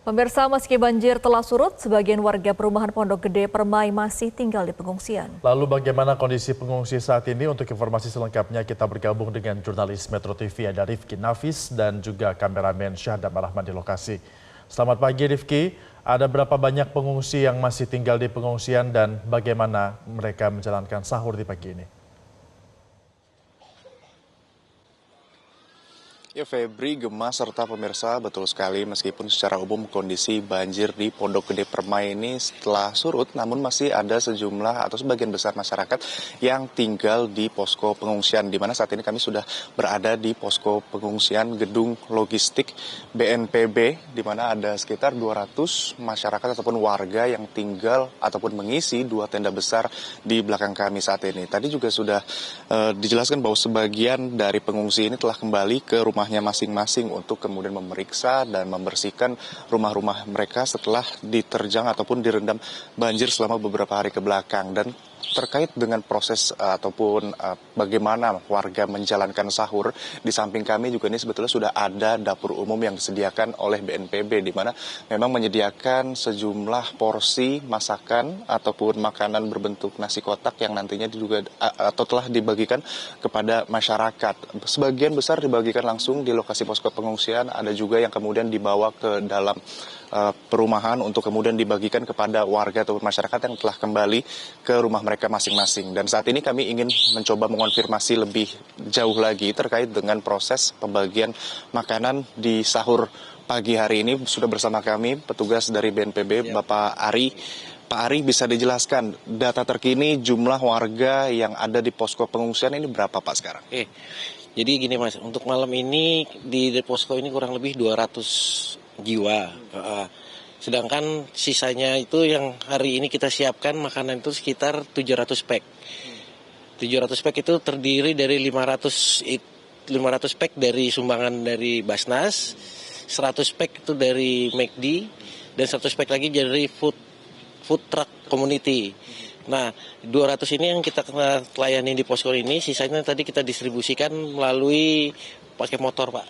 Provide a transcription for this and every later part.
Pemirsa, meski banjir telah surut, sebagian warga perumahan Pondok Gede Permai masih tinggal di pengungsian. Lalu bagaimana kondisi pengungsi saat ini? Untuk informasi selengkapnya kita bergabung dengan jurnalis Metro TV ada Rifki Nafis dan juga kameramen Syahda Rahman di lokasi. Selamat pagi Rifki, ada berapa banyak pengungsi yang masih tinggal di pengungsian dan bagaimana mereka menjalankan sahur di pagi ini? Ya Febri, Gemma, serta pemirsa, betul sekali meskipun secara umum kondisi banjir di Pondok Gede Permai ini setelah surut, namun masih ada sejumlah atau sebagian besar masyarakat yang tinggal di posko pengungsian, di mana saat ini kami sudah berada di posko pengungsian gedung logistik BNPB, di mana ada sekitar 200 masyarakat ataupun warga yang tinggal ataupun mengisi dua tenda besar di belakang kami saat ini. Tadi juga sudah dijelaskan bahwa sebagian dari pengungsi ini telah kembali ke rumahnya masing-masing untuk kemudian memeriksa dan membersihkan rumah-rumah mereka setelah diterjang ataupun direndam banjir selama beberapa hari ke belakang. Dan terkait dengan proses ataupun bagaimana warga menjalankan sahur, di samping kami juga ini sebetulnya sudah ada dapur umum yang disediakan oleh BNPB, di mana memang menyediakan sejumlah porsi masakan ataupun makanan berbentuk nasi kotak yang nantinya juga atau telah dibagikan kepada masyarakat. Sebagian besar dibagikan langsung di lokasi posko pengungsian, ada juga yang kemudian dibawa ke dalam perumahan untuk kemudian dibagikan kepada warga ataupun masyarakat yang telah kembali ke rumah mereka masing-masing. Dan saat ini kami ingin mencoba mengonfirmasi lebih jauh lagi terkait dengan proses pembagian makanan di sahur pagi hari ini. Sudah bersama kami petugas dari BNPB, Bapak Ari. Pak Ari, bisa dijelaskan data terkini jumlah warga yang ada di posko pengungsian ini berapa Pak sekarang? Jadi gini Mas, untuk malam ini di posko ini kurang lebih 200 jiwa. Sedangkan sisanya itu yang hari ini kita siapkan makanan itu sekitar 700 pack. 700 pack itu terdiri dari 500 pack dari sumbangan dari Basnas, 100 pack itu dari McD, dan 100 pack lagi dari food truck community. Nah, 200 ini yang kita layani di posko ini, sisanya tadi kita distribusikan melalui pakai motor, Pak.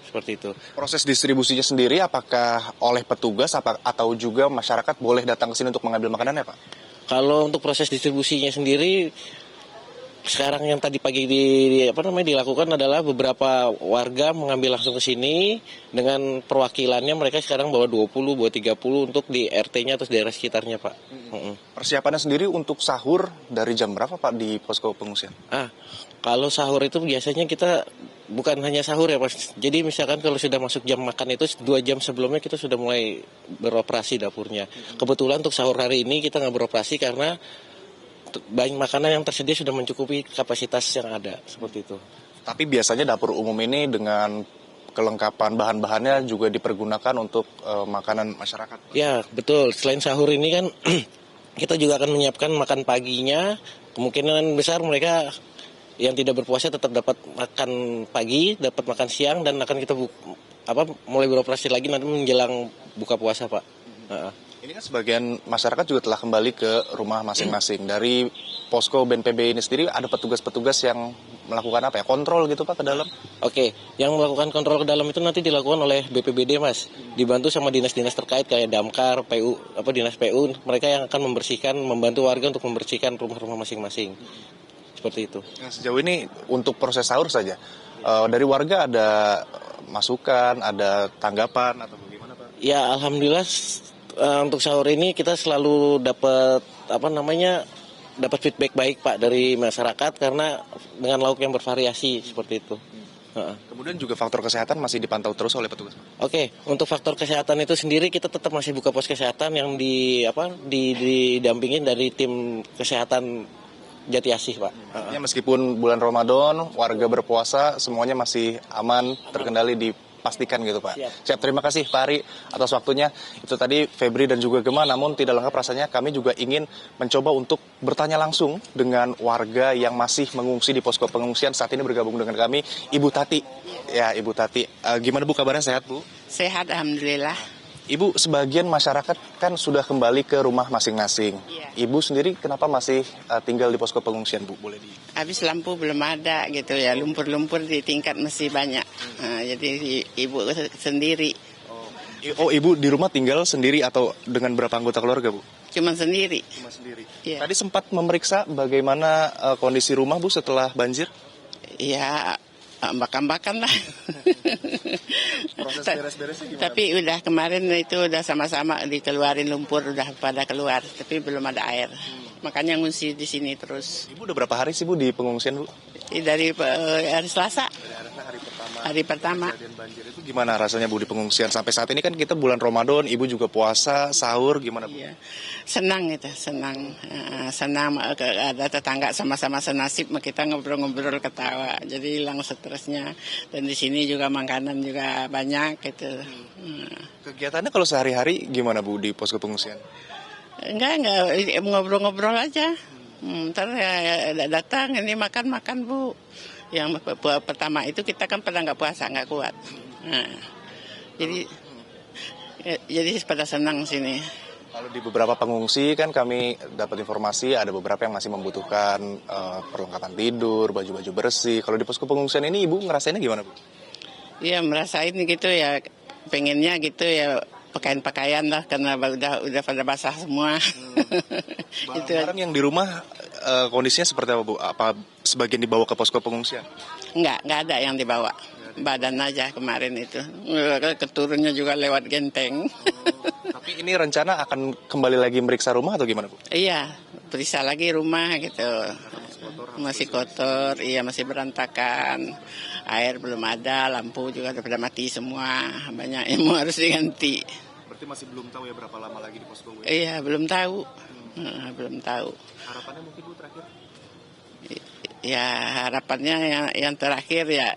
Seperti itu. Proses distribusinya sendiri apakah oleh petugas atau juga masyarakat boleh datang ke sini untuk mengambil makanannya, Pak? Kalau untuk proses distribusinya sendiri, sekarang yang tadi pagi dilakukan adalah beberapa warga mengambil langsung ke sini dengan perwakilannya, mereka sekarang bawa 20, bawa 30 untuk di RT-nya atau daerah sekitarnya, Pak. Persiapannya sendiri untuk sahur dari jam berapa, Pak, di posko pengungsian? Kalau sahur itu biasanya kita bukan hanya sahur ya Mas. Jadi misalkan kalau sudah masuk jam makan itu 2 jam sebelumnya kita sudah mulai beroperasi dapurnya. Kebetulan untuk sahur hari ini kita nggak beroperasi karena banyak makanan yang tersedia sudah mencukupi kapasitas yang ada, seperti itu. Tapi biasanya dapur umum ini dengan kelengkapan bahan-bahannya juga dipergunakan untuk makanan masyarakat? Ya, betul. Selain sahur ini kan kita juga akan menyiapkan makan paginya. Kemungkinan besar mereka yang tidak berpuasa tetap dapat makan pagi, dapat makan siang, dan akan kita mulai beroperasi lagi nanti menjelang buka puasa, Pak. Ini kan sebagian masyarakat juga telah kembali ke rumah masing-masing. Dari posko BNPB ini sendiri ada petugas-petugas yang melakukan kontrol gitu Pak ke dalam? Oke, yang melakukan kontrol ke dalam itu nanti dilakukan oleh BPBD Mas, dibantu sama dinas-dinas terkait kayak Damkar, PU, dinas PU, mereka yang akan membantu warga untuk membersihkan rumah-rumah masing-masing. Seperti itu. Nah, sejauh ini untuk proses sahur saja, dari warga ada masukan, ada tanggapan atau bagaimana Pak? Ya alhamdulillah untuk sahur ini kita selalu dapat dapat feedback baik Pak dari masyarakat karena dengan lauk yang bervariasi seperti itu. Kemudian juga faktor kesehatan masih dipantau terus oleh petugas. Oke, untuk faktor kesehatan itu sendiri kita tetap masih buka pos kesehatan yang didampingin dari tim kesehatan Jati Asih, Pak. Meskipun bulan Ramadan, warga berpuasa, semuanya masih aman, terkendali dipastikan gitu, Pak. Siap, terima kasih Pak Ari atas waktunya. Itu tadi Febri dan juga Gemma, namun tidak lengkap rasanya kami juga ingin mencoba untuk bertanya langsung dengan warga yang masih mengungsi di posko pengungsian. Saat ini bergabung dengan kami, Ibu Tati. Ya, Ibu Tati. Gimana Bu kabarnya, sehat Bu? Sehat, alhamdulillah. Ibu, sebagian masyarakat kan sudah kembali ke rumah masing-masing. Iya. Ibu sendiri kenapa masih tinggal di posko pengungsian, Bu? Boleh Habis lampu belum ada gitu ya, lumpur-lumpur di tingkat masih banyak. Jadi ibu sendiri. Oh, Ibu di rumah tinggal sendiri atau dengan berapa anggota keluarga, Bu? Cuma sendiri. Cuma sendiri. Iya. Tadi sempat memeriksa bagaimana kondisi rumah, Bu, setelah banjir? Ya, ambak-ambakan lah. Proses beres-beresnya gimana? Tapi udah kemarin itu udah sama-sama dikeluarin lumpur, udah pada keluar. Tapi belum ada air. Makanya ngungsi di sini terus. Ibu udah berapa hari sih, Bu, di pengungsian, Bu? Dari hari Selasa, Hari pertama. hari pertama. Kejadian banjir itu gimana rasanya, Bu, di pengungsian? Sampai saat ini kan kita bulan Ramadan, Ibu juga puasa, sahur, gimana, Bu? Iya, senang itu, senang. Senang ada tetangga sama-sama senasib, kita ngobrol-ngobrol ketawa. Jadi hilang stresnya. Dan di sini juga makanan juga banyak gitu. Kegiatannya kalau sehari-hari gimana, Bu, di posko pengungsian? Enggak, ngobrol-ngobrol aja. Ntar ya datang, ini makan-makan, Bu. Yang pertama itu kita kan pada nggak puasa, nggak kuat. Nah, jadi pada senang sini. Kalau di beberapa pengungsi kan kami dapat informasi ada beberapa yang masih membutuhkan perlengkapan tidur, baju-baju bersih. Kalau di posko pengungsian ini Ibu ngerasainnya gimana, Bu? Iya, merasain gitu ya, pengennya gitu ya, pakaian-pakaian lah karena udah pada basah semua. Itu Barang yang di rumah kondisinya seperti apa, Bu? Apa sebagian dibawa ke posko pengungsian? nggak ada yang dibawa. Badan aja kemarin itu. Keturunnya juga lewat genteng. Tapi ini rencana akan kembali lagi meriksa rumah atau gimana, Bu? Iya, periksa lagi rumah gitu. Masih kotor, iya masih berantakan. Air belum ada, lampu juga udah pada mati semua. Banyak yang mau harus diganti. Berarti masih belum tahu ya berapa lama lagi di posko, Bu? Iya, belum tahu. Belum tahu. Harapannya mungkin, Bu, terakhir? Ya, harapannya yang terakhir ya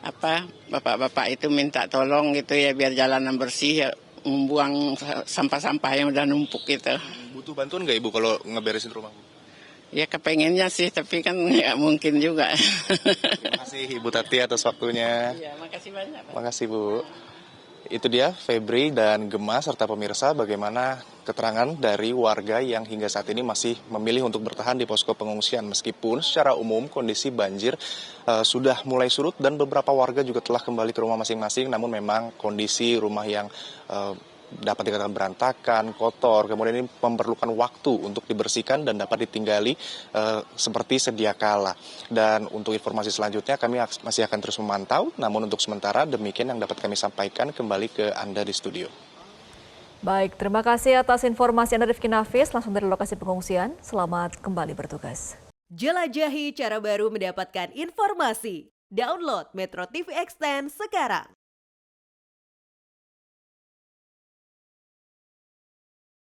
apa bapak-bapak itu minta tolong gitu ya biar jalanan bersih ya, membuang sampah-sampah yang udah numpuk gitu. Butuh bantuan nggak, Ibu, kalau ngeberesin rumah, Bu? Ya kepengennya sih, tapi kan nggak mungkin juga. Terima kasih Ibu Tati atas waktunya. Ya, makasih banyak, Pak. Makasih, Bu. Itu dia Febri dan Gemma serta pemirsa bagaimana keterangan dari warga yang hingga saat ini masih memilih untuk bertahan di posko pengungsian meskipun secara umum kondisi banjir sudah mulai surut dan beberapa warga juga telah kembali ke rumah masing-masing, namun memang kondisi rumah yang dapat dikatakan berantakan, kotor, kemudian ini memerlukan waktu untuk dibersihkan dan dapat ditinggali seperti sedia kala. Dan untuk informasi selanjutnya kami masih akan terus memantau, namun untuk sementara demikian yang dapat kami sampaikan kembali ke Anda di studio. Baik, terima kasih atas informasi Anda Rifki Nafis, langsung dari lokasi pengungsian. Selamat kembali bertugas. Jelajahi cara baru mendapatkan informasi. Download Metro TV Extend sekarang.